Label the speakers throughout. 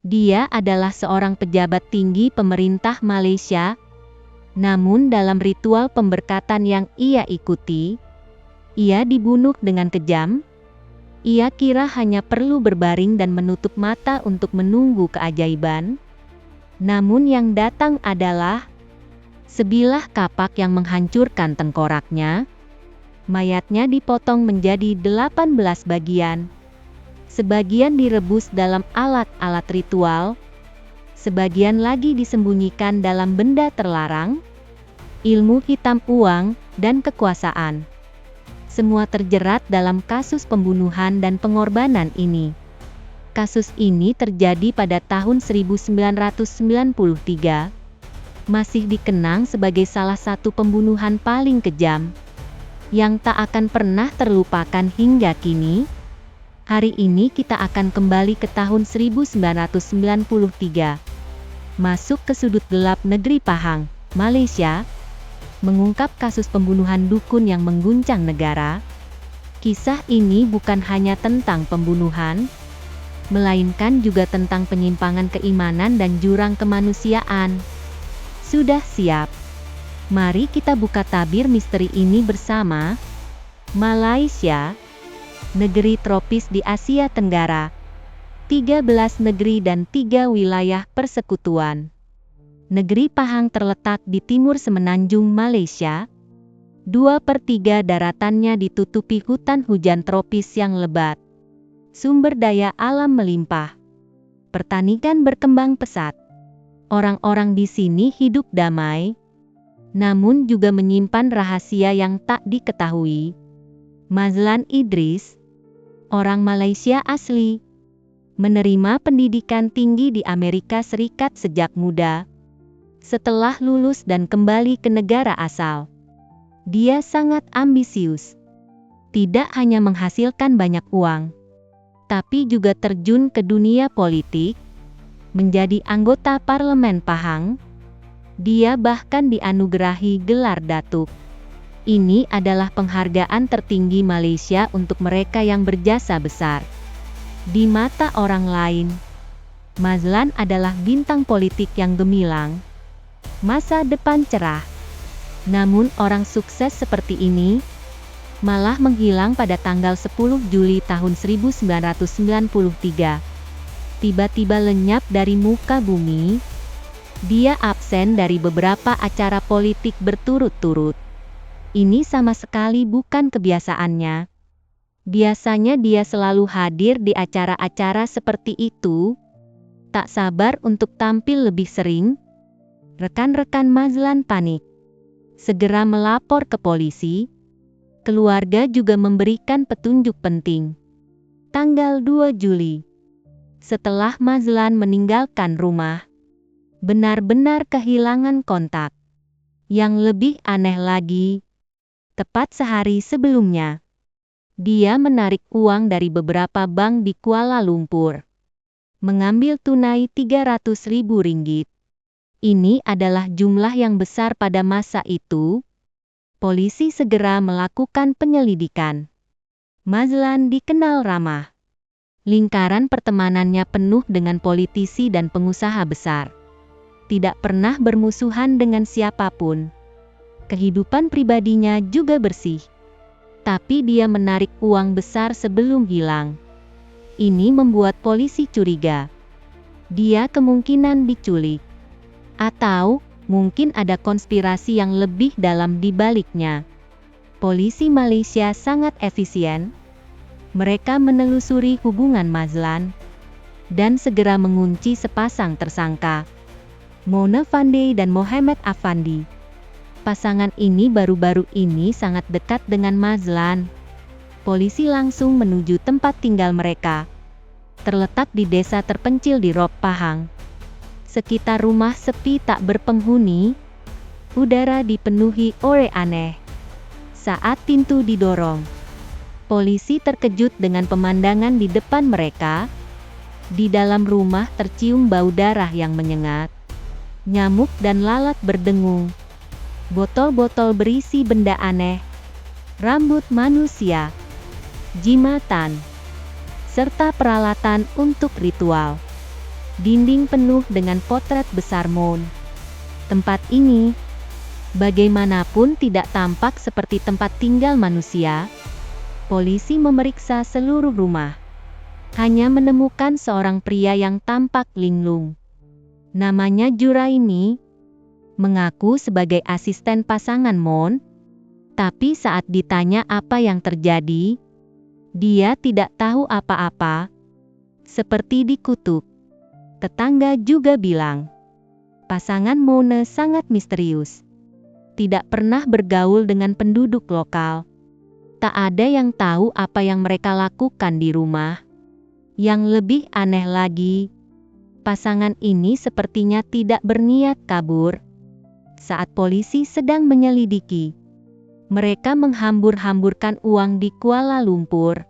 Speaker 1: Dia adalah seorang pejabat tinggi pemerintah Malaysia, namun dalam ritual pemberkatan yang ia ikuti, ia dibunuh dengan kejam. Ia kira hanya perlu berbaring dan menutup mata untuk menunggu keajaiban. Namun yang datang adalah sebilah kapak yang menghancurkan tengkoraknya. Mayatnya dipotong menjadi 18 bagian. Sebagian direbus dalam alat-alat ritual, sebagian lagi disembunyikan dalam benda terlarang, ilmu hitam uang, dan kekuasaan. Semua terjerat dalam kasus pembunuhan dan pengorbanan ini. Kasus ini terjadi pada tahun 1993, masih dikenang sebagai salah satu pembunuhan paling kejam, yang tak akan pernah terlupakan hingga kini. Hari ini kita akan kembali ke tahun 1993. Masuk ke sudut gelap negeri Pahang, Malaysia, mengungkap kasus pembunuhan dukun yang mengguncang negara. Kisah ini bukan hanya tentang pembunuhan, melainkan juga tentang penyimpangan keimanan dan jurang kemanusiaan. Sudah siap? Mari kita buka tabir misteri ini bersama. Malaysia, negeri tropis di Asia Tenggara. 13 negeri dan 3 wilayah persekutuan. Negeri Pahang terletak di timur semenanjung Malaysia. 2/3 daratannya ditutupi hutan hujan tropis yang lebat. Sumber daya alam melimpah. Pertanian berkembang pesat. Orang-orang di sini hidup damai, namun juga menyimpan rahasia yang tak diketahui. Mazlan Idris, orang Malaysia asli, menerima pendidikan tinggi di Amerika Serikat sejak muda. Setelah lulus dan kembali ke negara asal, dia sangat ambisius. Tidak hanya menghasilkan banyak uang, tapi juga terjun ke dunia politik, menjadi anggota parlemen Pahang. Dia bahkan dianugerahi gelar Datuk. Ini adalah penghargaan tertinggi Malaysia untuk mereka yang berjasa besar. Di mata orang lain, Mazlan adalah bintang politik yang gemilang, masa depan cerah. Namun orang sukses seperti ini malah menghilang pada tanggal 10 Juli tahun 1993. Tiba-tiba lenyap dari muka bumi. Dia absen dari beberapa acara politik berturut-turut. Ini sama sekali bukan kebiasaannya. Biasanya dia selalu hadir di acara-acara seperti itu. Tak sabar untuk tampil lebih sering. Rekan-rekan Mazlan panik, segera melapor ke polisi. Keluarga juga memberikan petunjuk penting. Tanggal 2 Juli, setelah Mazlan meninggalkan rumah, benar-benar kehilangan kontak. Yang lebih aneh lagi, tepat sehari sebelumnya, dia menarik uang dari beberapa bank di Kuala Lumpur, mengambil tunai 300.000 ringgit. Ini adalah jumlah yang besar pada masa itu. Polisi segera melakukan penyelidikan. Mazlan dikenal ramah. Lingkaran pertemanannya penuh dengan politisi dan pengusaha besar. Tidak pernah bermusuhan dengan siapapun. Kehidupan pribadinya juga bersih. Tapi dia menarik uang besar sebelum hilang. Ini membuat polisi curiga. Dia kemungkinan diculik. Atau mungkin ada konspirasi yang lebih dalam di baliknya. Polisi Malaysia sangat efisien. Mereka menelusuri hubungan Mazlan dan segera mengunci sepasang tersangka, Mona Fande dan Mohamed Afandi. Pasangan ini baru-baru ini sangat dekat dengan Mazlan. Polisi langsung menuju tempat tinggal mereka. Terletak di desa terpencil di Rob Pahang. Sekitar rumah sepi tak berpenghuni. Udara dipenuhi aura aneh. Saat pintu didorong, polisi terkejut dengan pemandangan di depan mereka. Di dalam rumah tercium bau darah yang menyengat. Nyamuk dan lalat berdengung. Botol-botol berisi benda aneh. Rambut manusia. Jimatan. Serta peralatan untuk ritual. Dinding penuh dengan potret besar Moon. Tempat ini, bagaimanapun tidak tampak seperti tempat tinggal manusia. Polisi memeriksa seluruh rumah. Hanya menemukan seorang pria yang tampak linglung. Namanya Juraimi, mengaku sebagai asisten pasangan Moon. Tapi saat ditanya apa yang terjadi, dia tidak tahu apa-apa. Seperti dikutuk. Tetangga juga bilang, pasangan Moon sangat misterius. Tidak pernah bergaul dengan penduduk lokal. Tak ada yang tahu apa yang mereka lakukan di rumah. Yang lebih aneh lagi, pasangan ini sepertinya tidak berniat kabur. Saat polisi sedang menyelidiki, mereka menghambur-hamburkan uang di Kuala Lumpur.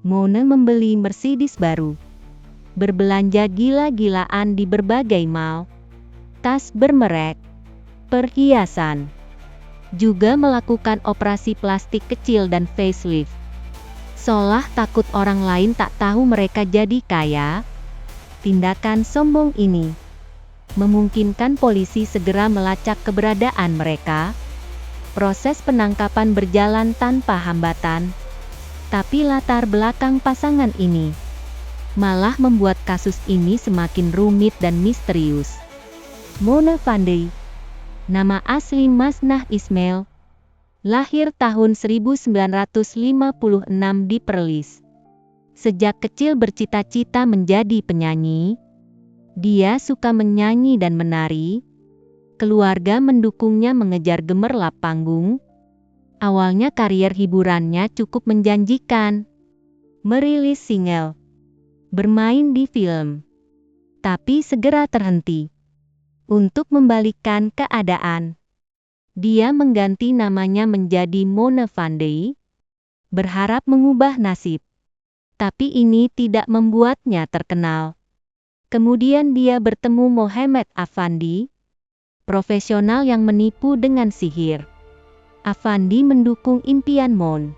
Speaker 1: Mona membeli Mercedes baru. Berbelanja gila-gilaan di berbagai mall. Tas bermerek. Perhiasan. Juga melakukan operasi plastik kecil dan facelift. Seolah takut orang lain tak tahu mereka jadi kaya. Tindakan sombong ini memungkinkan polisi segera melacak keberadaan mereka. Proses penangkapan berjalan tanpa hambatan. Tapi latar belakang pasangan ini malah membuat kasus ini semakin rumit dan misterius. Mona Fandey, nama asli Masnah Ismail, lahir tahun 1956 di Perlis. Sejak kecil bercita-cita menjadi penyanyi. Dia suka menyanyi dan menari. Keluarga mendukungnya mengejar gemerlap panggung. Awalnya karier hiburannya cukup menjanjikan. Merilis single, bermain di film. Tapi segera terhenti. Untuk membalikkan keadaan, dia mengganti namanya menjadi Mona Fandey, berharap mengubah nasib. Tapi ini tidak membuatnya terkenal. Kemudian dia bertemu Mohamed Afandi, profesional yang menipu dengan sihir. Afandi mendukung impian Moon.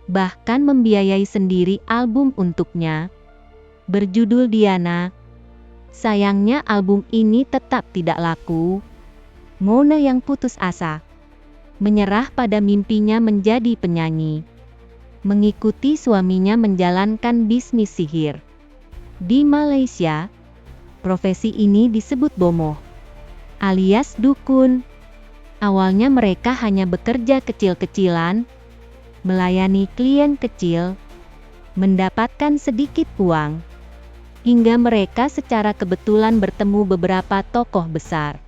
Speaker 1: Bahkan membiayai sendiri album untuknya, berjudul Diana. Sayangnya album ini tetap tidak laku. Mona yang putus asa, menyerah pada mimpinya menjadi penyanyi. Mengikuti suaminya menjalankan bisnis sihir. Di Malaysia, profesi ini disebut bomoh, alias dukun. Awalnya mereka hanya bekerja kecil-kecilan, melayani klien kecil, mendapatkan sedikit uang, hingga mereka secara kebetulan bertemu beberapa tokoh besar.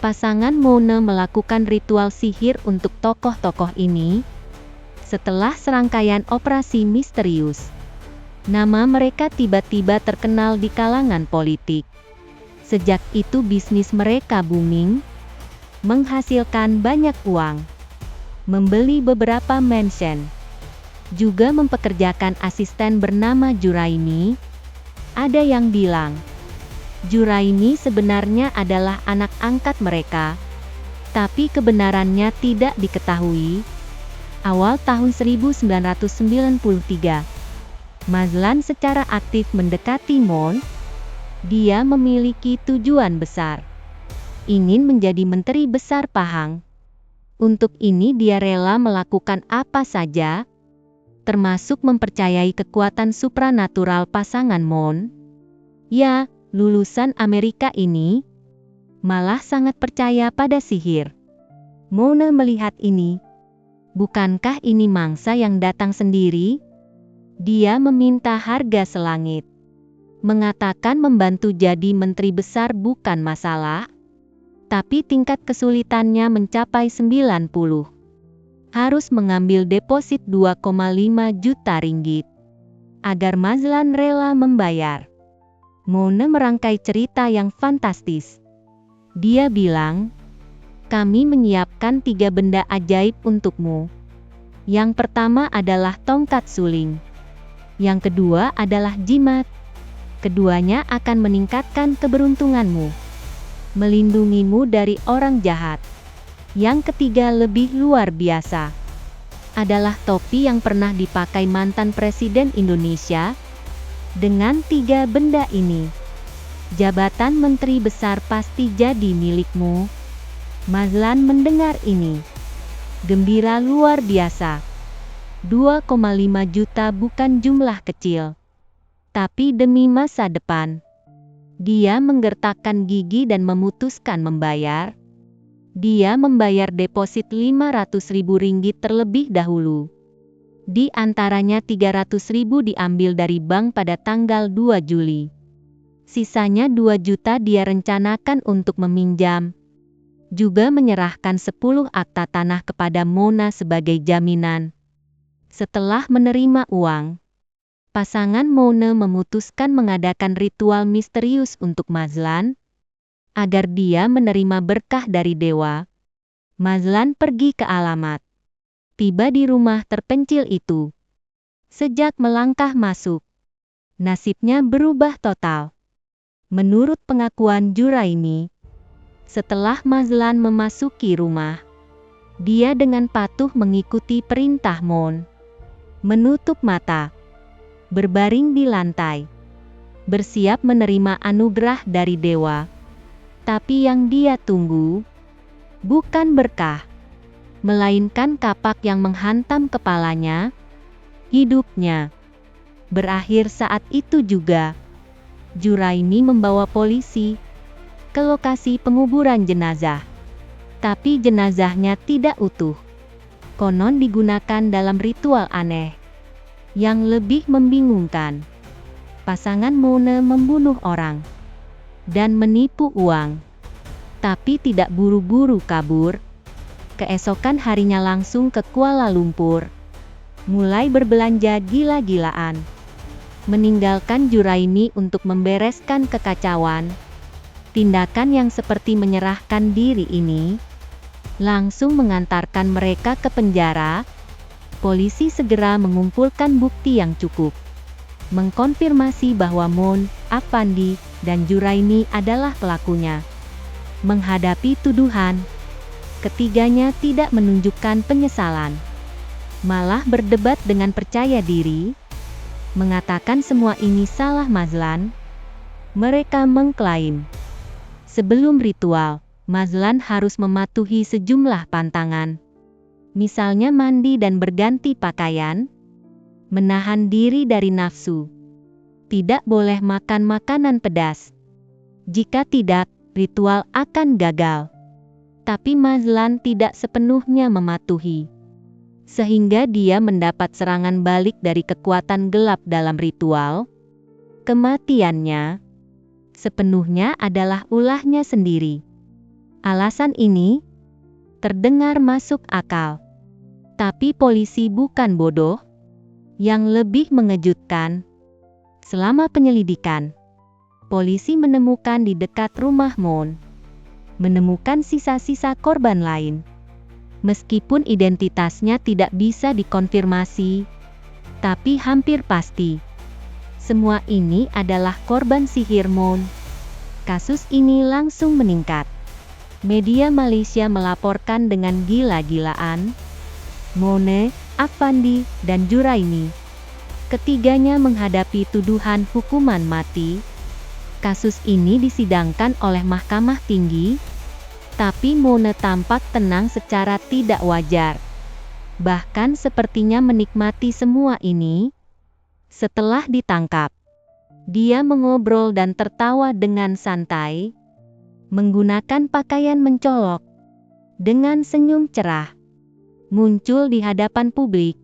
Speaker 1: Pasangan Mona melakukan ritual sihir untuk tokoh-tokoh ini. Setelah serangkaian operasi misterius, nama mereka tiba-tiba terkenal di kalangan politik. Sejak itu bisnis mereka booming, menghasilkan banyak uang, membeli beberapa mansion, juga mempekerjakan asisten bernama Juraimi. Ada yang bilang, Juraimi sebenarnya adalah anak angkat mereka, tapi kebenarannya tidak diketahui. Awal tahun 1993, Mazlan secara aktif mendekati Moon. Dia memiliki tujuan besar, ingin menjadi Menteri Besar Pahang. Untuk ini dia rela melakukan apa saja, termasuk mempercayai kekuatan supranatural pasangan Moon. Ya, lulusan Amerika ini malah sangat percaya pada sihir. Mona melihat ini. Bukankah ini mangsa yang datang sendiri? Dia meminta harga selangit. Mengatakan membantu jadi menteri besar bukan masalah. Tapi tingkat kesulitannya mencapai 90. Harus mengambil deposit 2,5 juta ringgit. Agar Mazlan rela membayar. Mona merangkai cerita yang fantastis. Dia bilang, kami menyiapkan 3 benda ajaib untukmu. Yang pertama adalah tongkat suling. Yang kedua adalah jimat. Keduanya akan meningkatkan keberuntunganmu, melindungimu dari orang jahat. Yang ketiga lebih luar biasa, adalah topi yang pernah dipakai mantan Presiden Indonesia. Dengan 3 benda ini, Jabatan menteri besar pasti jadi milikmu. Mazlan mendengar ini. Gembira luar biasa. 2,5 juta bukan jumlah kecil. Tapi demi masa depan. Dia menggertakkan gigi dan memutuskan membayar. Dia membayar deposit 500.000 ringgit terlebih dahulu. Di antaranya 300.000 diambil dari bank pada tanggal 2 Juli. Sisanya 2 juta dia rencanakan untuk meminjam. Juga menyerahkan 10 akta tanah kepada Mona sebagai jaminan. Setelah menerima uang, pasangan Mona memutuskan mengadakan ritual misterius untuk Mazlan, agar dia menerima berkah dari dewa. Mazlan pergi ke alamat. Tiba di rumah terpencil itu. Sejak melangkah masuk, nasibnya berubah total. Menurut pengakuan Juraimi, setelah Mazlan memasuki rumah, dia dengan patuh mengikuti perintah Mon. Menutup mata, berbaring di lantai, bersiap menerima anugerah dari dewa. Tapi yang dia tunggu, bukan berkah, melainkan kapak yang menghantam kepalanya. Hidupnya berakhir saat itu juga. Juraimi membawa polisi ke lokasi penguburan jenazah. Tapi jenazahnya tidak utuh. Konon digunakan dalam ritual aneh. Yang lebih membingungkan, pasangan Mona membunuh orang dan menipu uang. Tapi tidak buru-buru kabur. Keesokan harinya langsung ke Kuala Lumpur. Mulai berbelanja gila-gilaan. Meninggalkan Juraimi untuk membereskan kekacauan. Tindakan yang seperti menyerahkan diri ini langsung mengantarkan mereka ke penjara. Polisi segera mengumpulkan bukti yang cukup, mengkonfirmasi bahwa Mon, Afandi, dan Juraimi adalah pelakunya. Menghadapi tuduhan, ketiganya tidak menunjukkan penyesalan, malah berdebat dengan percaya diri, mengatakan semua ini salah Mazlan. Mereka mengklaim, sebelum ritual, Mazlan harus mematuhi sejumlah pantangan. Misalnya mandi dan berganti pakaian, menahan diri dari nafsu, tidak boleh makan makanan pedas. Jika tidak, ritual akan gagal. Tapi Mazlan tidak sepenuhnya mematuhi, sehingga dia mendapat serangan balik dari kekuatan gelap dalam ritual. Kematiannya sepenuhnya adalah ulahnya sendiri. Alasan ini terdengar masuk akal. Tapi polisi bukan bodoh. Yang lebih mengejutkan, selama penyelidikan, polisi menemukan di dekat rumah Mon, menemukan sisa-sisa korban lain. Meskipun identitasnya tidak bisa dikonfirmasi, tapi hampir pasti, semua ini adalah korban sihir Mon. Kasus ini langsung meningkat. Media Malaysia melaporkan dengan gila-gilaan. Mona, Afandi, dan Juraimi, ketiganya menghadapi tuduhan hukuman mati. Kasus ini disidangkan oleh Mahkamah Tinggi, tapi Mona tampak tenang secara tidak wajar. Bahkan sepertinya menikmati semua ini. Setelah ditangkap, dia mengobrol dan tertawa dengan santai, menggunakan pakaian mencolok, dengan senyum cerah. Muncul di hadapan publik.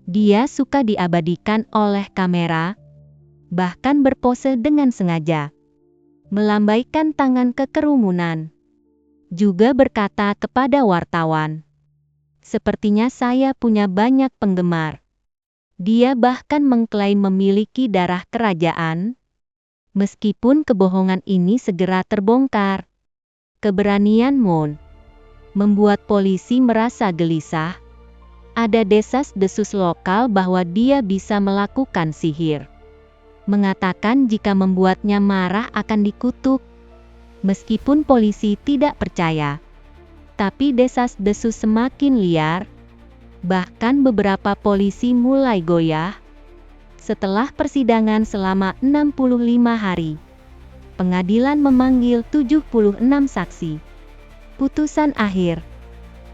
Speaker 1: Dia suka diabadikan oleh kamera, bahkan berpose dengan sengaja, melambaikan tangan ke kerumunan. Juga berkata kepada wartawan, "Sepertinya saya punya banyak penggemar." Dia bahkan mengklaim memiliki darah kerajaan. Meskipun kebohongan ini segera terbongkar, keberanian Mon membuat polisi merasa gelisah. Ada desas-desus lokal bahwa dia bisa melakukan sihir, mengatakan jika membuatnya marah akan dikutuk. Meskipun polisi tidak percaya, tapi desas-desus semakin liar. Bahkan beberapa polisi mulai goyah. Setelah persidangan selama 65 hari, Pengadilan memanggil 76 saksi. Putusan akhir.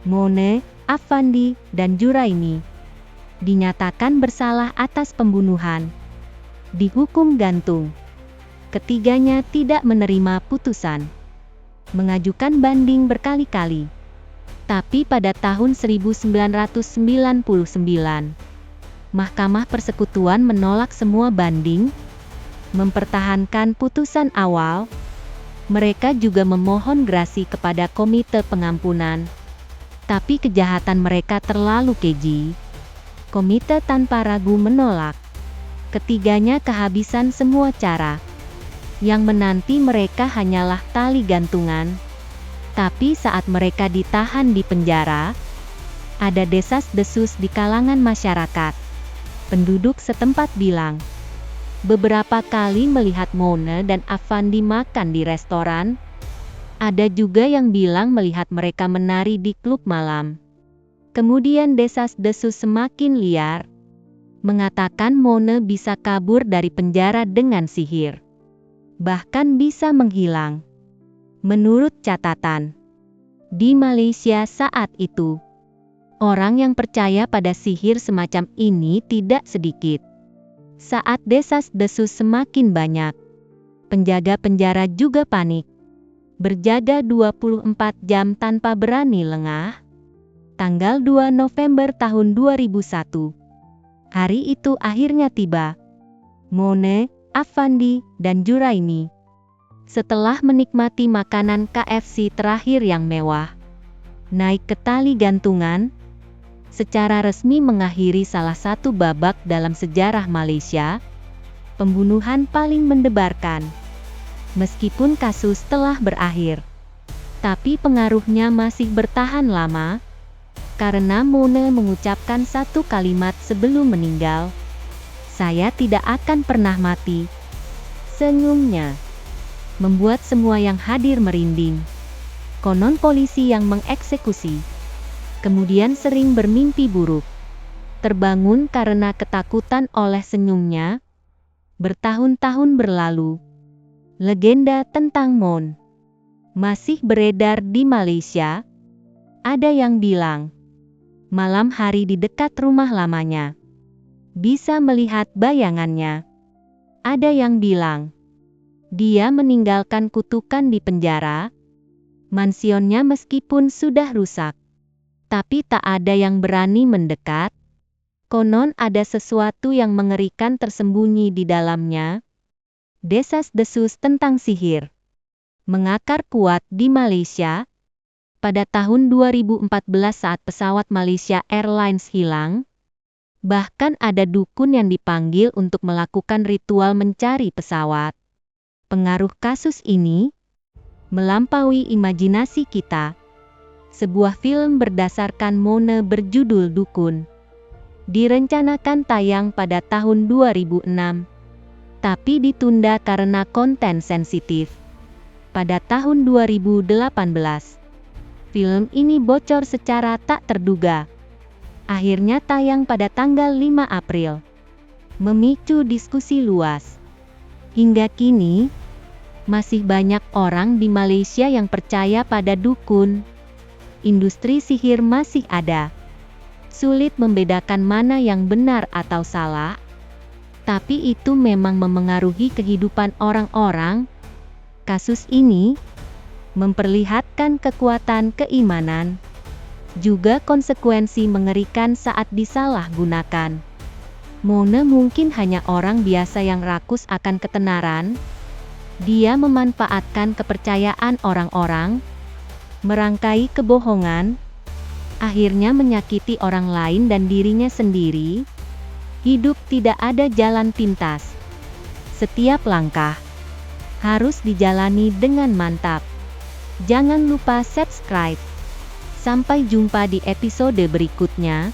Speaker 1: Mone, Affandi, dan Juraimi dinyatakan bersalah atas pembunuhan. Dihukum gantung. Ketiganya tidak menerima putusan. Mengajukan banding berkali-kali. Tapi pada tahun 1999, Mahkamah Persekutuan menolak semua banding, mempertahankan putusan awal. Mereka juga memohon grasi kepada Komite Pengampunan. Tapi kejahatan mereka terlalu keji. Komite tanpa ragu menolak. Ketiganya kehabisan semua cara. Yang menanti mereka hanyalah tali gantungan. Tapi saat mereka ditahan di penjara, ada desas-desus di kalangan masyarakat. Penduduk setempat bilang, beberapa kali melihat Mone dan Affandi makan di restoran. Ada juga yang bilang melihat mereka menari di klub malam. Kemudian desas-desus semakin liar, mengatakan Mone bisa kabur dari penjara dengan sihir. Bahkan bisa menghilang. Menurut catatan, di Malaysia saat itu, orang yang percaya pada sihir semacam ini tidak sedikit. Saat desas-desus semakin banyak, penjaga penjara juga panik. Berjaga 24 jam tanpa berani lengah. Tanggal 2 November tahun 2001. Hari itu akhirnya tiba. Mone, Affandi, dan Juraimi, setelah menikmati makanan KFC terakhir yang mewah, naik ke tali gantungan, secara resmi mengakhiri salah satu babak dalam sejarah Malaysia, pembunuhan paling mendebarkan. Meskipun kasus telah berakhir, tapi pengaruhnya masih bertahan lama, karena Mone mengucapkan satu kalimat sebelum meninggal, "Saya tidak akan pernah mati." Senyumnya membuat semua yang hadir merinding. Konon polisi yang mengeksekusi kemudian sering bermimpi buruk. Terbangun karena ketakutan oleh senyumnya. Bertahun-tahun berlalu. Legenda tentang Mon masih beredar di Malaysia. Ada yang bilang, malam hari di dekat rumah lamanya bisa melihat bayangannya. Ada yang bilang, dia meninggalkan kutukan di penjara, mansionnya meskipun sudah rusak. Tapi tak ada yang berani mendekat. Konon ada sesuatu yang mengerikan tersembunyi di dalamnya. Desas-desus tentang sihir mengakar kuat di Malaysia. Pada tahun 2014 saat pesawat Malaysia Airlines hilang, bahkan ada dukun yang dipanggil untuk melakukan ritual mencari pesawat. Pengaruh kasus ini melampaui imajinasi kita. Sebuah film berdasarkan Mone berjudul Dukun direncanakan tayang pada tahun 2006, tapi ditunda karena konten sensitif. Pada tahun 2018, film ini bocor secara tak terduga. Akhirnya tayang pada tanggal 5 April, memicu diskusi luas. Hingga kini, masih banyak orang di Malaysia yang percaya pada dukun. Industri sihir masih ada. Sulit membedakan mana yang benar atau salah. Tapi itu memang memengaruhi kehidupan orang-orang. Kasus ini memperlihatkan kekuatan keimanan, juga konsekuensi mengerikan saat disalahgunakan. Mone mungkin hanya orang biasa yang rakus akan ketenaran. Dia memanfaatkan kepercayaan orang-orang, merangkai kebohongan, akhirnya menyakiti orang lain dan dirinya sendiri. Hidup tidak ada jalan pintas. Setiap langkah harus dijalani dengan mantap. Jangan lupa subscribe. Sampai jumpa di episode berikutnya.